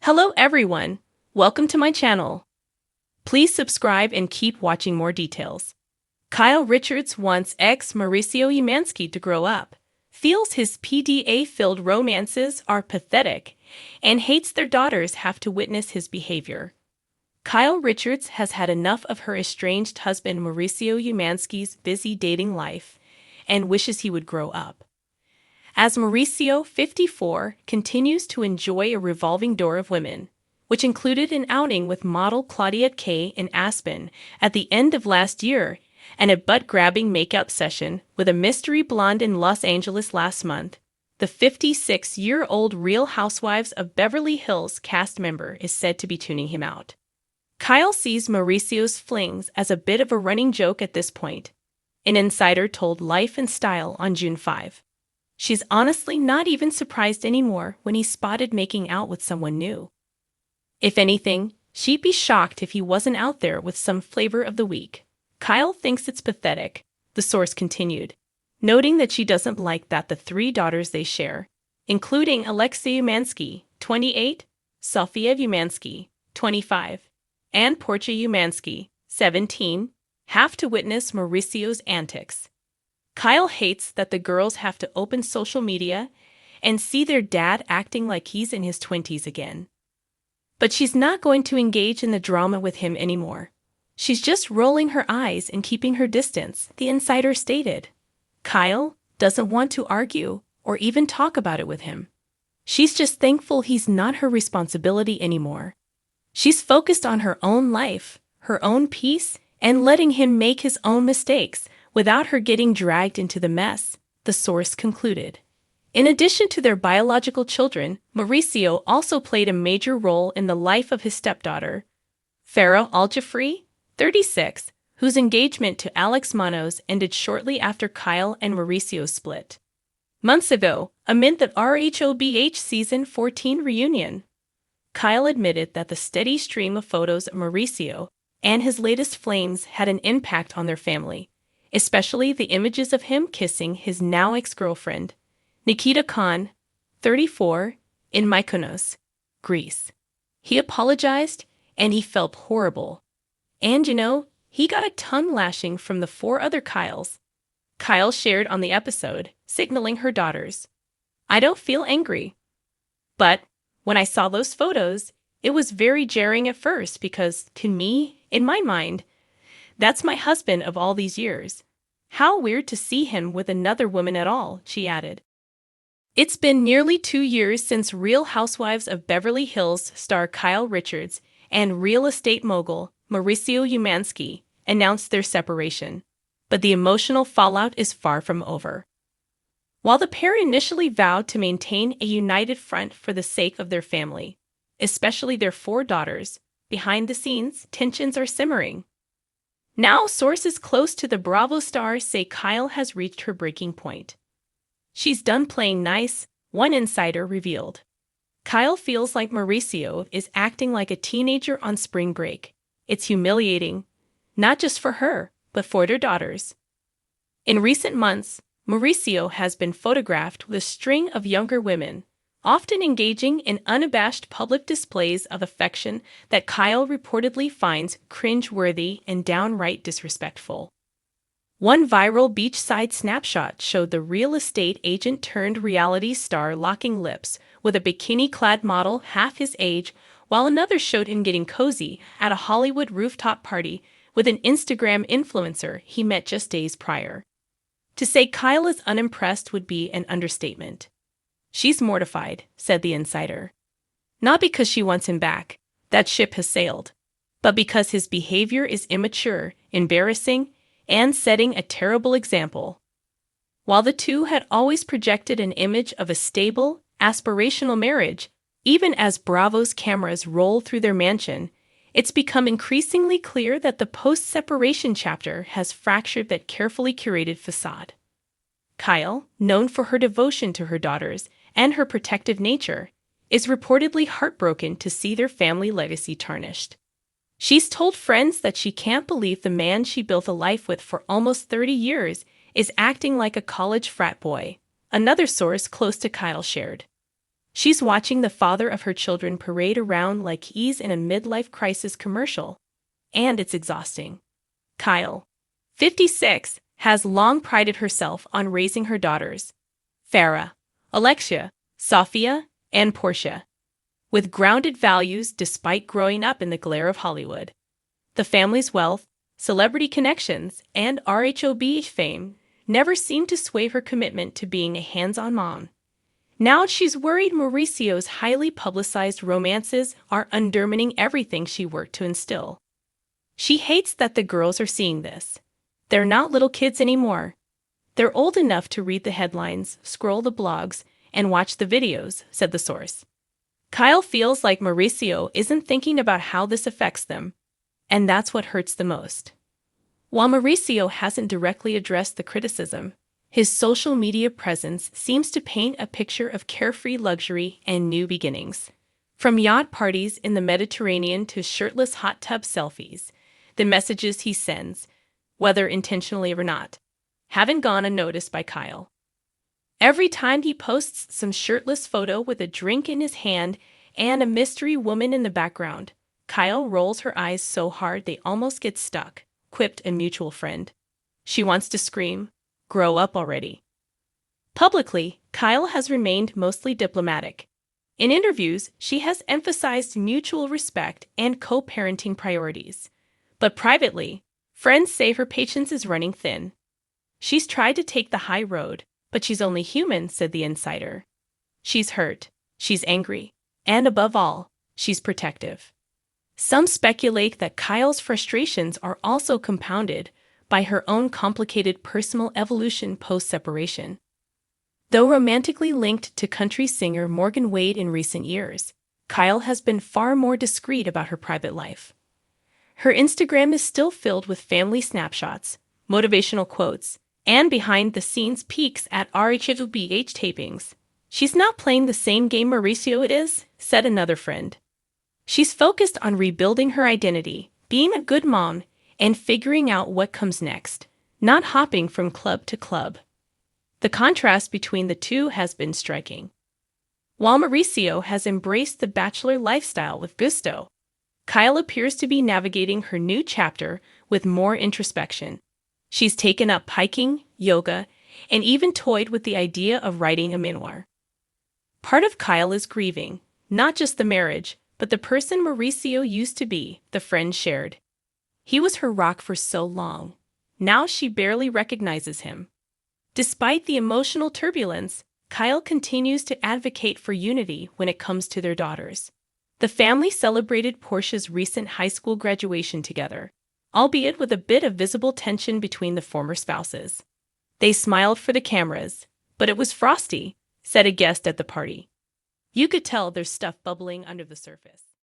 Hello everyone, welcome to my channel. Please subscribe and keep watching more details. Kyle Richards wants ex Mauricio Umansky to grow up, feels his PDA-filled romances are pathetic, and hates their daughters have to witness his behavior. Kyle Richards has had enough of her estranged husband Mauricio Umansky's busy dating life and wishes he would grow up. As Mauricio, 54, continues to enjoy a revolving door of women, which included an outing with model Claudia Kay in Aspen at the end of last year and a butt-grabbing makeout session with a mystery blonde in Los Angeles last month, the 56-year-old Real Housewives of Beverly Hills cast member is said to be tuning him out. Kyle sees Mauricio's flings as a bit of a running joke at this point. An insider told Life and Style on June 5. She's honestly not even surprised anymore when he's spotted making out with someone new. If anything, she'd be shocked if he wasn't out there with some flavor of the week. Kyle thinks it's pathetic, the source continued, noting that she doesn't like that the three daughters they share, including Alexei Umansky, 28, Sofia Umansky, 25, and Portia Umansky, 17, have to witness Mauricio's antics. Kyle hates that the girls have to open social media and see their dad acting like he's in his 20s again. But she's not going to engage in the drama with him anymore. She's just rolling her eyes and keeping her distance, the insider stated. Kyle doesn't want to argue or even talk about it with him. She's just thankful he's not her responsibility anymore. She's focused on her own life, her own peace, and letting him make his own mistakes without her getting dragged into the mess, the source concluded. In addition to their biological children, Mauricio also played a major role in the life of his stepdaughter, Farah Al-Jafri, 36, whose engagement to Alex Manos ended shortly after Kyle and Mauricio split months ago, amid the RHOBH Season 14 reunion. Kyle admitted that the steady stream of photos of Mauricio and his latest flames had an impact on their family, especially the images of him kissing his now ex-girlfriend, Nikita Khan, 34, in Mykonos, Greece. He apologized, and he felt horrible. And he got a tongue lashing from the four other Kyles. Kyle shared on the episode, signaling her daughters, "I don't feel angry. But when I saw those photos, it was very jarring at first because, to me, in my mind, that's my husband of all these years. How weird to see him with another woman at all," she added. It's been nearly 2 years since Real Housewives of Beverly Hills star Kyle Richards and real estate mogul Mauricio Umansky announced their separation, but the emotional fallout is far from over. While the pair initially vowed to maintain a united front for the sake of their family, especially their 4 daughters, behind the scenes, tensions are simmering. Now, sources close to the Bravo star say Kyle has reached her breaking point. She's done playing nice, one insider revealed. Kyle feels like Mauricio is acting like a teenager on spring break. It's humiliating, not just for her, but for their daughters. In recent months, Mauricio has been photographed with a string of younger women, often engaging in unabashed public displays of affection that Kyle reportedly finds cringe-worthy and downright disrespectful. One viral beachside snapshot showed the real estate agent-turned-reality star locking lips with a bikini-clad model half his age, while another showed him getting cozy at a Hollywood rooftop party with an Instagram influencer he met just days prior. To say Kyle is unimpressed would be an understatement. "She's mortified," said the insider. "Not because she wants him back, that ship has sailed, but because his behavior is immature, embarrassing, and setting a terrible example." While the two had always projected an image of a stable, aspirational marriage, even as Bravo's cameras roll through their mansion, it's become increasingly clear that the post-separation chapter has fractured that carefully curated facade. Kyle, known for her devotion to her daughters and her protective nature, is reportedly heartbroken to see their family legacy tarnished. She's told friends that she can't believe the man she built a life with for almost 30 years is acting like a college frat boy, another source close to Kyle shared. She's watching the father of her children parade around like he's in a midlife crisis commercial. And it's exhausting. Kyle, 56, has long prided herself on raising her daughters, Farah, Alexia, Sophia, and Portia, with grounded values despite growing up in the glare of Hollywood. The family's wealth, celebrity connections, and RHOB fame never seemed to sway her commitment to being a hands-on mom. Now she's worried Mauricio's highly publicized romances are undermining everything she worked to instill. She hates that the girls are seeing this. They're not little kids anymore. They're old enough to read the headlines, scroll the blogs, and watch the videos, said the source. Kyle feels like Mauricio isn't thinking about how this affects them, and that's what hurts the most. While Mauricio hasn't directly addressed the criticism, his social media presence seems to paint a picture of carefree luxury and new beginnings. From yacht parties in the Mediterranean to shirtless hot tub selfies, the messages he sends, whether intentionally or not, haven't gone unnoticed by Kyle. Every time he posts some shirtless photo with a drink in his hand and a mystery woman in the background, Kyle rolls her eyes so hard they almost get stuck, quipped a mutual friend. She wants to scream, "Grow up already." Publicly, Kyle has remained mostly diplomatic. In interviews, she has emphasized mutual respect and co-parenting priorities. But privately, friends say her patience is running thin. She's tried to take the high road, but she's only human, said the insider. She's hurt, she's angry, and above all, she's protective. Some speculate that Kyle's frustrations are also compounded by her own complicated personal evolution post-separation. Though romantically linked to country singer Morgan Wade in recent years, Kyle has been far more discreet about her private life. Her Instagram is still filled with family snapshots, motivational quotes, and behind-the-scenes peeks at RHOBH tapings. She's not playing the same game Mauricio it is, said another friend. She's focused on rebuilding her identity, being a good mom, and figuring out what comes next, not hopping from club to club. The contrast between the two has been striking. While Mauricio has embraced the bachelor lifestyle with gusto, Kyle appears to be navigating her new chapter with more introspection. She's taken up hiking, yoga, and even toyed with the idea of writing a memoir. Part of Kyle is grieving, not just the marriage, but the person Mauricio used to be, the friend shared. He was her rock for so long. Now she barely recognizes him. Despite the emotional turbulence, Kyle continues to advocate for unity when it comes to their daughters. The family celebrated Portia's recent high school graduation together, albeit with a bit of visible tension between the former spouses. They smiled for the cameras, but it was frosty, said a guest at the party. You could tell there's stuff bubbling under the surface.